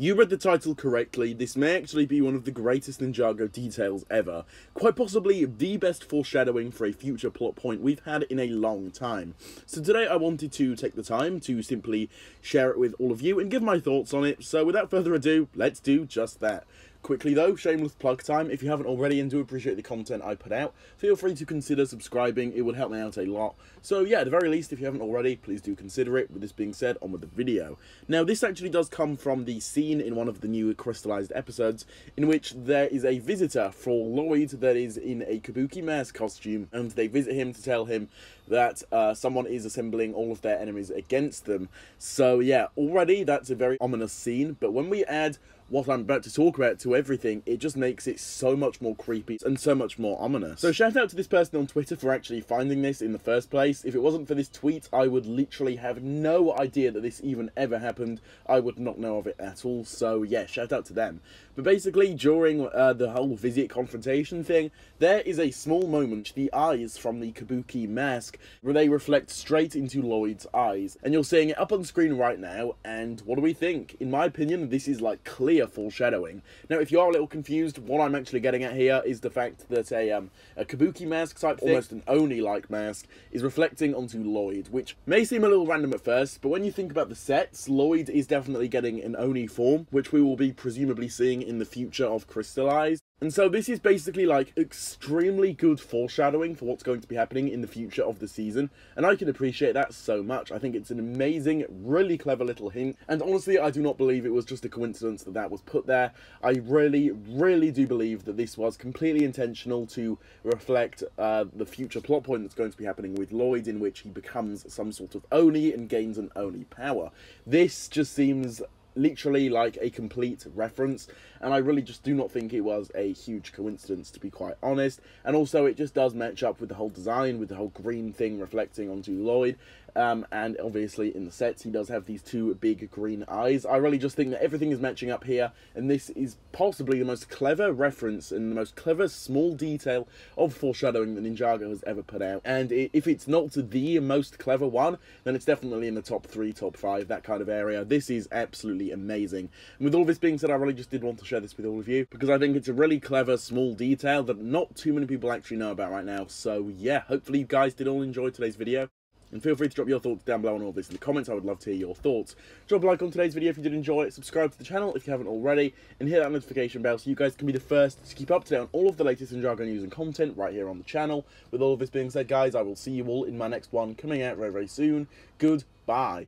You read the title correctly. This may actually be one of the greatest Ninjago details ever. Quite possibly the best foreshadowing for a future plot point we've had in a long time. So today I wanted to take the time to simply share it with all of you and give my thoughts on it. So without further ado, let's do just that. Quickly though, shameless plug time. If you haven't already and do appreciate the content I put out, feel free to consider subscribing. It would help me out a lot. So yeah, at the very least, if you haven't already, please do consider it. With this being said, on with the video. Now, this actually does come from the scene in one of the new Crystalized episodes, in which there is a visitor for Lloyd that is in a kabuki mask costume, and they visit him to tell him that someone is assembling all of their enemies against them. So yeah, already that's a very ominous scene, but when we add what I'm about to talk about to everything, it just makes it so much more creepy and so much more ominous. So shout out to this person on Twitter for actually finding this in the first place. If it wasn't for this tweet, I would literally have no idea that this even ever happened. I would not know of it at all. So yeah, shout out to them. But basically, during the whole visit confrontation thing, there is a small moment, the eyes from the kabuki mask, where they reflect straight into Lloyd's eyes. And you're seeing it up on screen right now, and what do we think? In my opinion, this is like clear foreshadowing. Now, if you are a little confused, what I'm actually getting at here is the fact that a kabuki mask type thing, almost an Oni-like mask, is reflecting onto Lloyd, which may seem a little random at first, but when you think about the sets, Lloyd is definitely getting an Oni form, which we will be presumably seeing in the future of Crystalized. And so this is basically like extremely good foreshadowing for what's going to be happening in the future of the season, and I can appreciate that so much. I think it's an amazing, really clever little hint, and honestly I do not believe it was just a coincidence that that was put there. I really do believe that this was completely intentional to reflect the future plot point that's going to be happening with Lloyd, in which he becomes some sort of Oni and gains an Oni power. This just seems literally like a complete reference, and I really just do not think it was a huge coincidence, to be quite honest. And also it just does match up with the whole design, with the whole green thing reflecting onto Lloyd, and obviously in the sets he does have these two big green eyes. I really just think that everything is matching up here, and this is possibly the most clever reference and the most clever small detail of foreshadowing that Ninjago has ever put out. And if it's not the most clever one, then it's definitely in the top 3, top 5, that kind of area. This is absolutely amazing. And with all this being said, I really just did want to share this with all of you, because I think it's a really clever small detail that not too many people actually know about right now. So yeah, hopefully you guys did all enjoy today's video. And feel free to drop your thoughts down below on all this in the comments. I would love to hear your thoughts. Drop a like on today's video if you did enjoy it. Subscribe to the channel if you haven't already. And hit that notification bell so you guys can be the first to keep up to date on all of the latest Ninjago news and content right here on the channel. With all of this being said, guys, I will see you all in my next one coming out very soon. Goodbye.